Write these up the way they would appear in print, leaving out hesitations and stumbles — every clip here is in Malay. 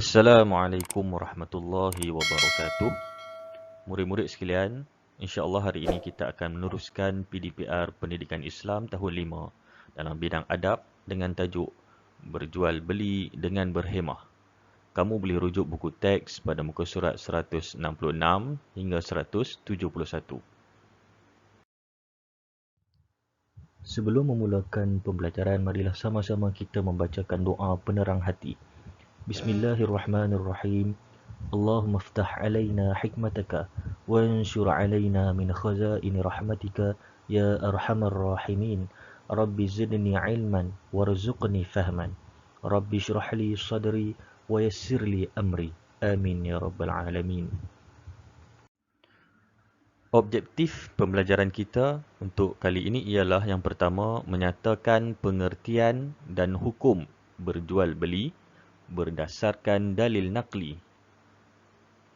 Assalamualaikum warahmatullahi wabarakatuh. Murid-murid sekalian, insya-Allah hari ini kita akan meneruskan PDPR Pendidikan Islam tahun 5 dalam bidang adab dengan tajuk Berjual beli dengan berhemah. Kamu boleh rujuk buku teks pada muka surat 166 hingga 171. Sebelum memulakan pembelajaran, marilah sama-sama kita membacakan doa penerang hati. Bismillahirrahmanirrahim. اللهم افتح علينا حكمتك وانشر علينا من خزائن رحمتك يا أرحم الراحمين رب زدني علما وارزقني فهما رب اشرح لي صدري ويسر لي أمري آمين يا رب العالمين. Objektif pembelajaran kita untuk kali ini ialah yang pertama, menyatakan pengertian dan hukum berjual beli berdasarkan dalil naqli.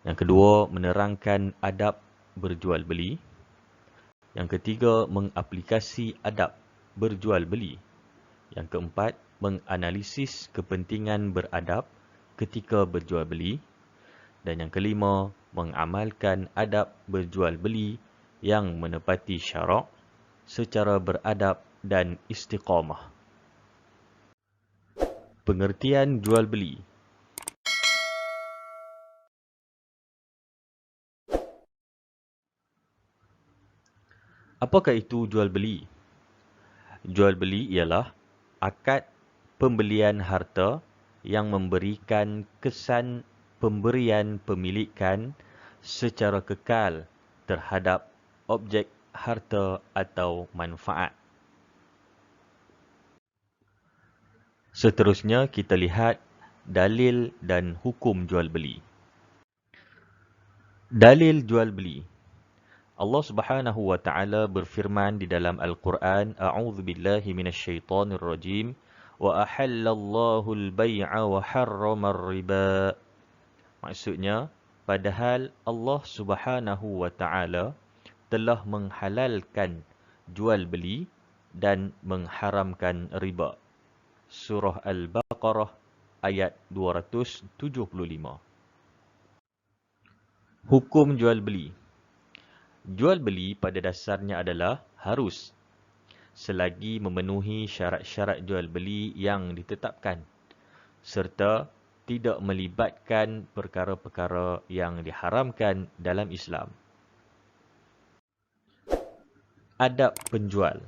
Yang kedua, menerangkan adab berjual beli. Yang ketiga, mengaplikasi adab berjual beli. Yang keempat, menganalisis kepentingan beradab ketika berjual beli. Dan yang kelima, mengamalkan adab berjual beli yang menepati syarak secara beradab dan istiqamah. Pengertian jual beli. Apakah itu jual beli? Jual beli ialah akad pembelian harta yang memberikan kesan pemberian pemilikan secara kekal terhadap objek harta atau manfaat. Seterusnya kita lihat dalil dan hukum jual beli. Dalil jual beli. Allah Subhanahu wa taala berfirman di dalam Al-Quran, A'udzu billahi minasyaitonir rajim, wa ahallallahu al-bai'a wa harrama ar-riba. Maksudnya, padahal Allah Subhanahu wa taala telah menghalalkan jual beli dan mengharamkan riba. Surah Al-Baqarah ayat 275. Hukum jual beli. Jual beli pada dasarnya adalah harus selagi memenuhi syarat-syarat jual beli yang ditetapkan serta tidak melibatkan perkara-perkara yang diharamkan dalam Islam. Adab penjual.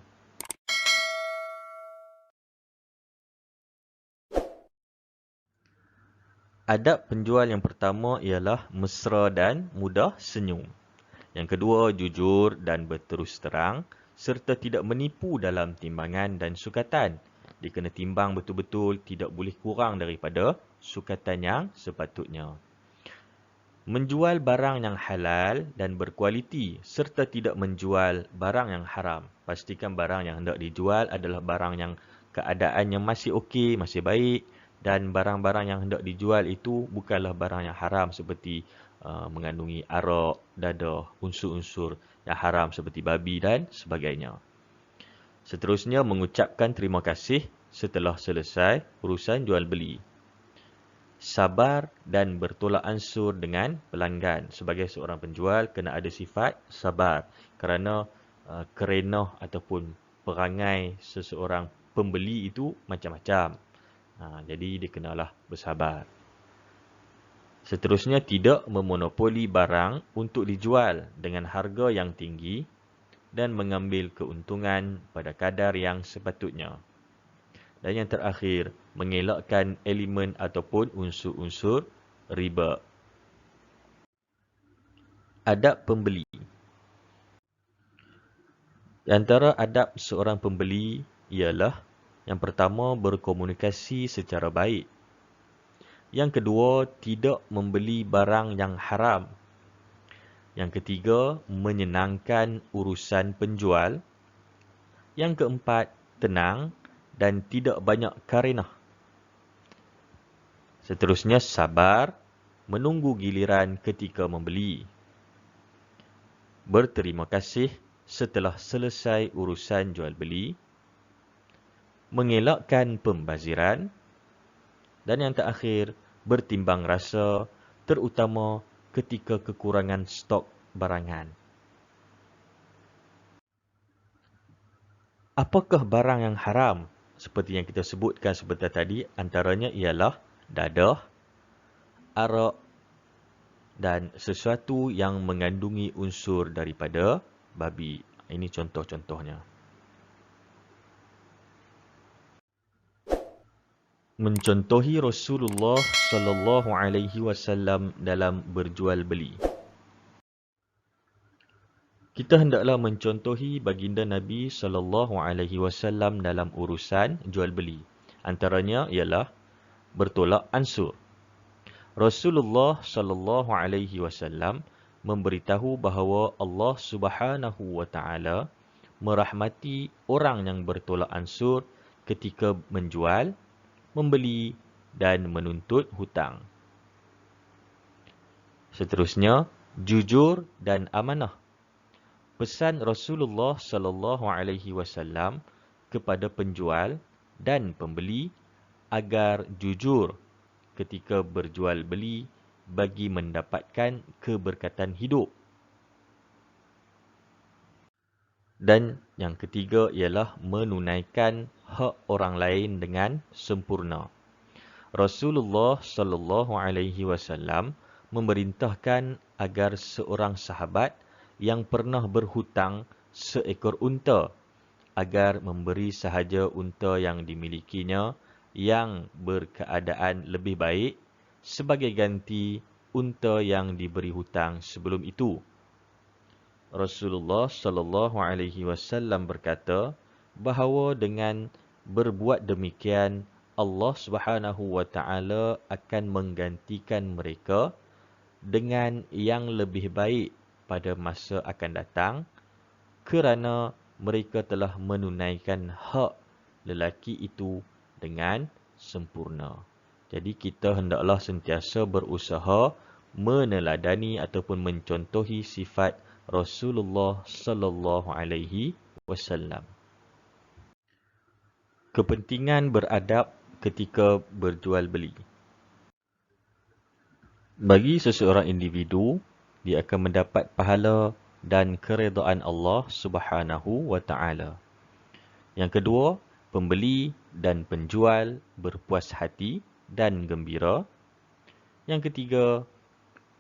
Adab penjual yang pertama ialah mesra dan mudah senyum. Yang kedua, jujur dan berterus terang serta tidak menipu dalam timbangan dan sukatan. Dikena timbang betul-betul, tidak boleh kurang daripada sukatan yang sepatutnya. Menjual barang yang halal dan berkualiti serta tidak menjual barang yang haram. Pastikan barang yang hendak dijual adalah barang yang keadaannya masih okey, masih baik, dan barang-barang yang hendak dijual itu bukanlah barang yang haram seperti mengandungi arak, dadah, unsur-unsur yang haram seperti babi dan sebagainya. Seterusnya, mengucapkan terima kasih setelah selesai urusan jual beli. Sabar dan bertolak ansur dengan pelanggan. Sebagai seorang penjual, kena ada sifat sabar kerana kerenah ataupun perangai seseorang pembeli itu macam-macam. Jadi dia kenalah bersabar. Seterusnya, tidak memonopoli barang untuk dijual dengan harga yang tinggi dan mengambil keuntungan pada kadar yang sepatutnya. Dan yang terakhir, mengelakkan elemen ataupun unsur-unsur riba. Adab pembeli. Di antara adab seorang pembeli ialah yang pertama, berkomunikasi secara baik. Yang kedua, tidak membeli barang yang haram. Yang ketiga, menyenangkan urusan penjual. Yang keempat, tenang dan tidak banyak karenah. Seterusnya, sabar, menunggu giliran ketika membeli. Berterima kasih setelah selesai urusan jual beli. Mengelakkan pembaziran. Dan yang terakhir, bertimbang rasa, terutama ketika kekurangan stok barangan. Apakah barang yang haram? Seperti yang kita sebutkan sebentar tadi, antaranya ialah dadah, arak dan sesuatu yang mengandungi unsur daripada babi. Ini contoh-contohnya. Mencontohi Rasulullah sallallahu alaihi wasallam dalam berjual beli. Kita hendaklah mencontohi baginda Nabi sallallahu alaihi wasallam dalam urusan jual beli. Antaranya ialah bertolak ansur. Rasulullah sallallahu alaihi wasallam memberitahu bahawa Allah Subhanahu wa taala merahmati orang yang bertolak ansur ketika menjual, membeli dan menuntut hutang. Seterusnya, jujur dan amanah. Pesan Rasulullah sallallahu alaihi wasallam kepada penjual dan pembeli agar jujur ketika berjual beli bagi mendapatkan keberkatan hidup. Dan yang ketiga ialah menunaikan hak orang lain dengan sempurna. Rasulullah sallallahu alaihi wasallam memerintahkan agar seorang sahabat yang pernah berhutang seekor unta agar memberi sahaja unta yang dimilikinya yang berkeadaan lebih baik sebagai ganti unta yang diberi hutang sebelum itu. Rasulullah sallallahu alaihi wasallam berkata bahawa dengan berbuat demikian Allah Subhanahu wa taala akan menggantikan mereka dengan yang lebih baik pada masa akan datang kerana mereka telah menunaikan hak lelaki itu dengan sempurna. Jadi kita hendaklah sentiasa berusaha meneladani ataupun mencontohi sifat Rasulullah sallallahu alaihi wasallam. Kepentingan beradab ketika berjual beli. Bagi seseorang individu, dia akan mendapat pahala dan keredaan Allah Subhanahu wa taala. Yang kedua, pembeli dan penjual berpuas hati dan gembira. Yang ketiga,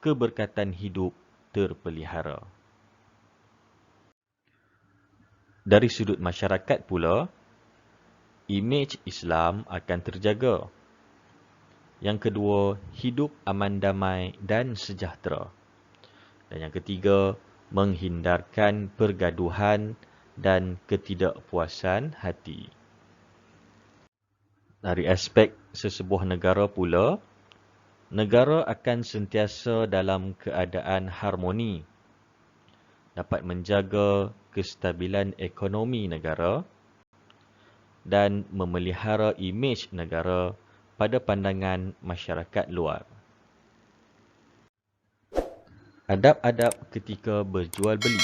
keberkatan hidup terpelihara. Dari sudut masyarakat pula, imej Islam akan terjaga. Yang kedua, hidup aman damai dan sejahtera. Dan yang ketiga, menghindarkan pergaduhan dan ketidakpuasan hati. Dari aspek sesebuah negara pula, negara akan sentiasa dalam keadaan harmoni, dapat menjaga kestabilan ekonomi negara dan memelihara imej negara pada pandangan masyarakat luar. Adab-adab ketika berjual beli.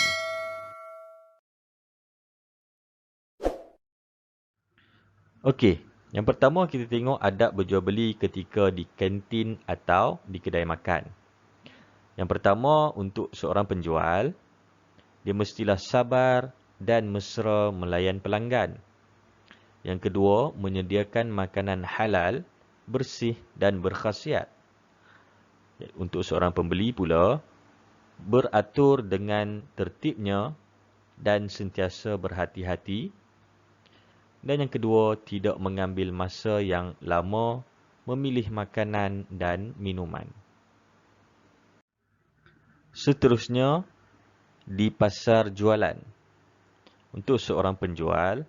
Okey, yang pertama kita tengok adab berjual beli ketika di kantin atau di kedai makan. Yang pertama, untuk seorang penjual, dia mestilah sabar dan mesra melayan pelanggan. Yang kedua, menyediakan makanan halal, bersih dan berkhasiat. Untuk seorang pembeli pula, beratur dengan tertibnya dan sentiasa berhati-hati. Dan yang kedua, tidak mengambil masa yang lama memilih makanan dan minuman. Seterusnya, di pasar jualan. Untuk seorang penjual,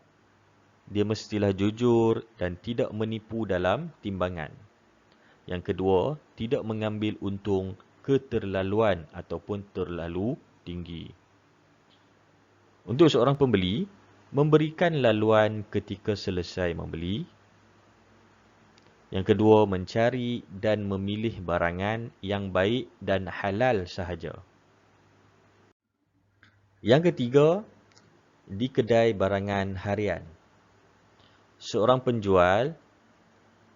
dia mestilah jujur dan tidak menipu dalam timbangan. Yang kedua, tidak mengambil untung keterlaluan ataupun terlalu tinggi. Untuk seorang pembeli, memberikan laluan ketika selesai membeli. Yang kedua, mencari dan memilih barangan yang baik dan halal sahaja. Yang ketiga, di kedai barangan harian. Seorang penjual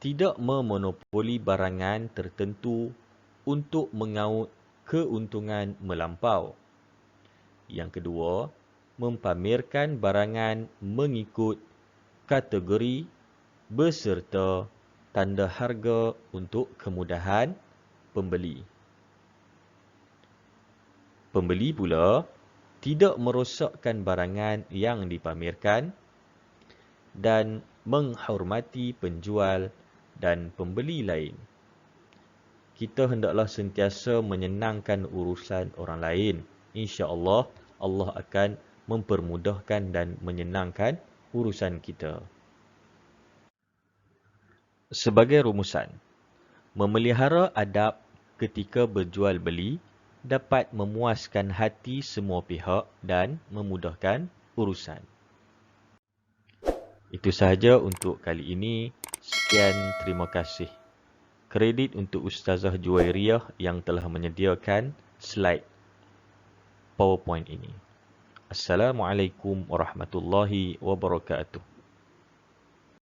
tidak memonopoli barangan tertentu untuk mengaut keuntungan melampau. Yang kedua, mempamerkan barangan mengikut kategori beserta tanda harga untuk kemudahan pembeli. Pembeli pula tidak merosakkan barangan yang dipamerkan dan menghormati penjual dan pembeli lain. Kita hendaklah sentiasa menyenangkan urusan orang lain. Insya-Allah, Allah akan mempermudahkan dan menyenangkan urusan kita. Sebagai rumusan, memelihara adab ketika berjual beli dapat memuaskan hati semua pihak dan memudahkan urusan. Itu sahaja untuk kali ini. Sekian, terima kasih. Kredit untuk Ustazah Juwairiyah yang telah menyediakan slide PowerPoint ini. Assalamualaikum warahmatullahi wabarakatuh.